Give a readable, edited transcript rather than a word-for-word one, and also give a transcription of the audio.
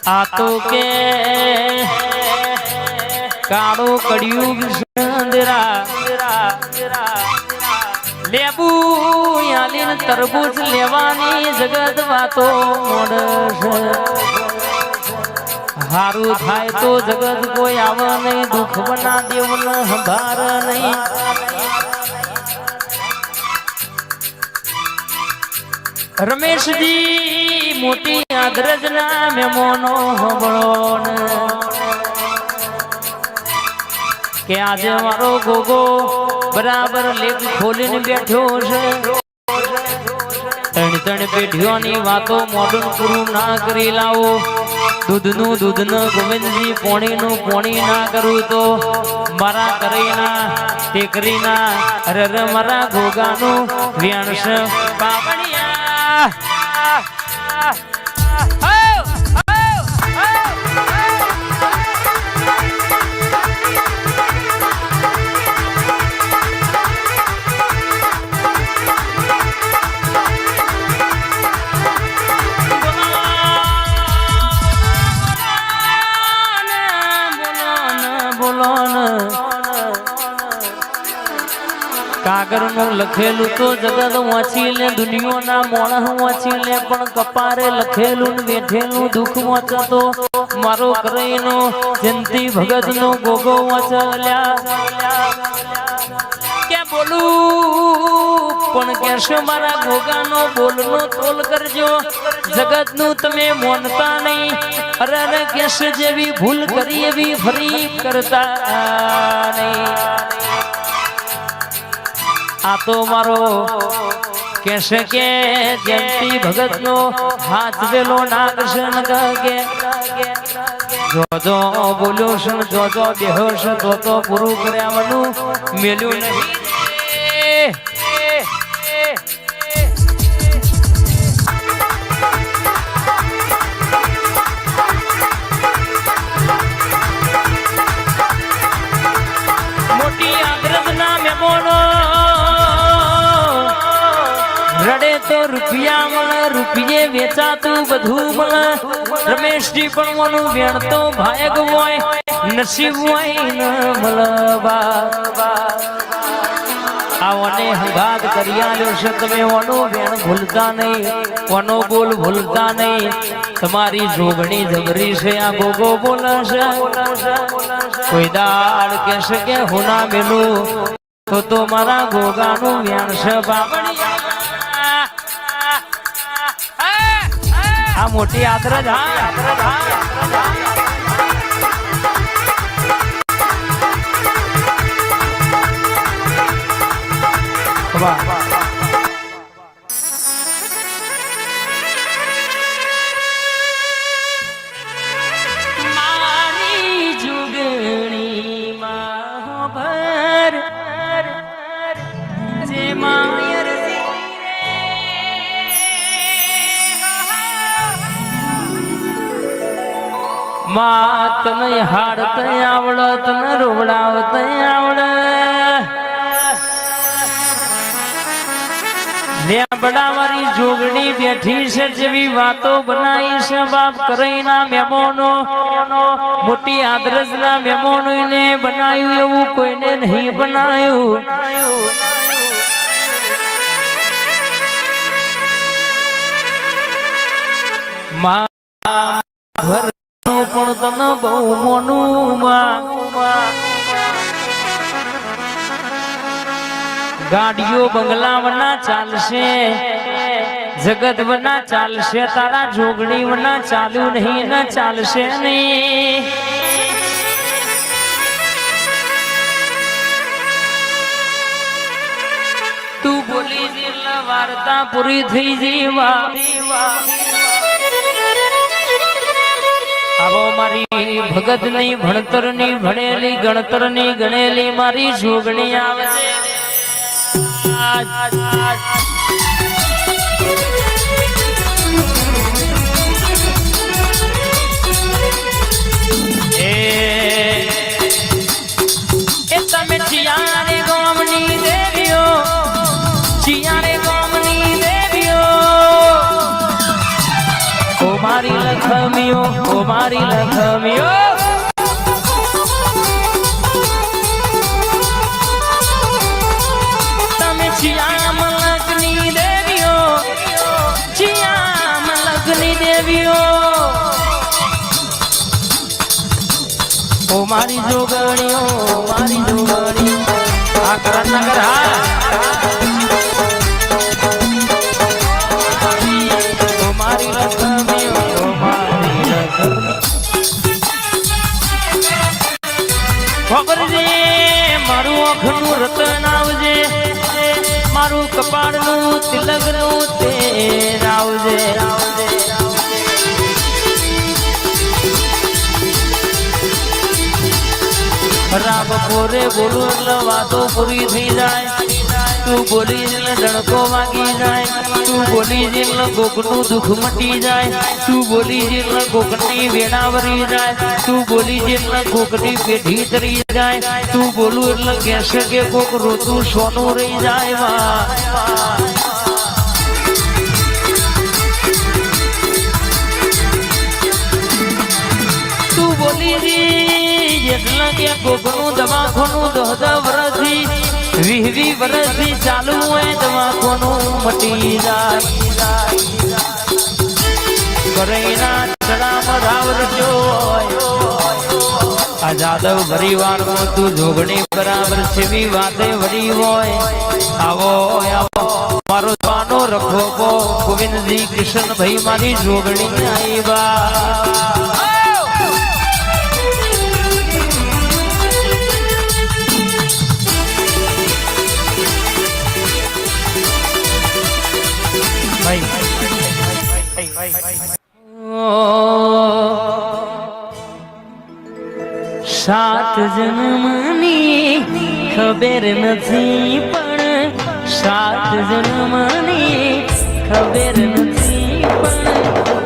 આ તો કે કાળો કળિયુગ સંદરા લેબુ યાલીન તરબૂચ લેવાની જગત વાતો મોડશે હારું થાય તો જગત કોઈ આવે નહીં દુઃખ બના દેવ હંભાર નહીં રમેશજી મોટી આદરજ ના મહેમાનો હંભળો કે આજે મારો ગોગો બરાબર લેખ ખોલીને બેઠો છે ત્રણ પેઢીઓની વાતો મોઢું પૂરું ના કરી લાવો દૂધનું ગોવિંદજી પોણીનું પોણી ના કરું તો મારા કરેના ટેકરીના અરે મારા ગોગાનું વ્યાણસ બાબણિયા કાગર નું લખેલું તો જગત વાંચી લે દુનિયાના મોણસ વાંચી લે પણ કપારે લખેલું ને બેઠેલું દુઃખ વાંચતો મારો કરેનો જયંતી ભગત નો ગોગો વાંચલ્યા કે બોલું પણ કેશો મારા ગોગાનો બોલનો તોલ કરજો જગત નું તમે મોનતા નહીં અરે કેશ જેવી ભૂલ કરી એવી ફરી કરતા નહીં આ તો મારો કેશે કે જયંતી ભગત નો હાથ વેલો નાગશન કે જો બોલ્યો છે જો દેહો છે તો પૂરું કર્યાવાનું મેલ્યું નહીં મોટી આગ્રહ ના મેમોનો રડે તો રૂપિયા મળે રૂપિયે વેચાતું બધું મળે રમેશજી પણ મોનું વેણ તો ભાયગ હોય નસીબ હોય ન મળવા આવને હંગાગ કર્યા છે તમે ઓનો વેણ ભૂલતા નહીં ઓનો બોલ ભૂલતા નહીં તમારી જોગણી જબરી છે આ ગોગો બોલે છે કોઈ દાડ કહેશે કે હોના મેલું તો મારા ગોગાનું વેણ છે બાબણિયા આ મોટી આદરજ મારી જુગણી માં ભર જે માયર માત નય હાડત આવડત ન રોવડાવત આવડે લેબડા મારી જોગણી બેઠી છે જેવી વાતો બનાવી છે બાપ કરેના મહેમાનો મોટી આદરજ ના મહેમાનો ને બનાવ્યું એવું કોઈને નહીં બનાવ્યું ઘર પણ તને બહુ મોનું ગાડીઓ બંગલા વના ચાલશે જગત વના ચાલશે તારા જોગણી વના ચાલ્યું નહીં ના ચાલશે નહીં તું બોલી જેટલા વાર્તા પૂરી થઈ જીવા આવો મારી ભગત નહીં ભણતર ની ભણેલી ગણતર ની ગણેલી મારી જોગણી આવે એ તમે ચિયારે ગોમની દેવીઓ ચિયારે ગોમની દેવીઓ ઓ મારી લખ લખમીઓ ઓ મારી લખમીઓ તમે ચિયામ લગ્ની દેવીઓ ચિયામ લગ્ની દેવીઓ ઓ મારી જોગણીઓ મારી જોગણીઓ આ કરણનગર હા ઓ મારી લક્ષ્મીઓ ઓ મારી લક્ષ્મી ખબર છે મારું આંખનું રતન આવજે મારું કપાળનું તિલકનું તેર આવજે રામ પોરે બોલું એટલે વાતો પૂરી થઈ જાય તું બોલી એટલે ડણકો વાગી જાય તું બોલી એટલે કોકનું દુઃખ મટી જાય તું બોલી એટલે કોકની વેણા વરી જાય તું બોલી એટલે કોકની પેઢી તરી જાય તું બોલું એટલે કહેશે કે કોક રોતું સોનું રહી જાય વા તું બોલી એટલે કે કોકનું દવાખાનું 10 વર્ષથી 20 વર્ષથી ચાલુ હોય દવાખાનું મટી જાય કરેના ચડામાં રાવ રજો આ જાદવ પરિવારમાં તું જોગણી બરાબર છેવી વાતે વળી હોય આવો આવો મારો જવાનો રખો ગોવિંદજી કિશનભાઈ મારી જોગણી આવ્યા સાત જન્મની ખબર નથી પણ સાત જન્મની ખબર નથી પણ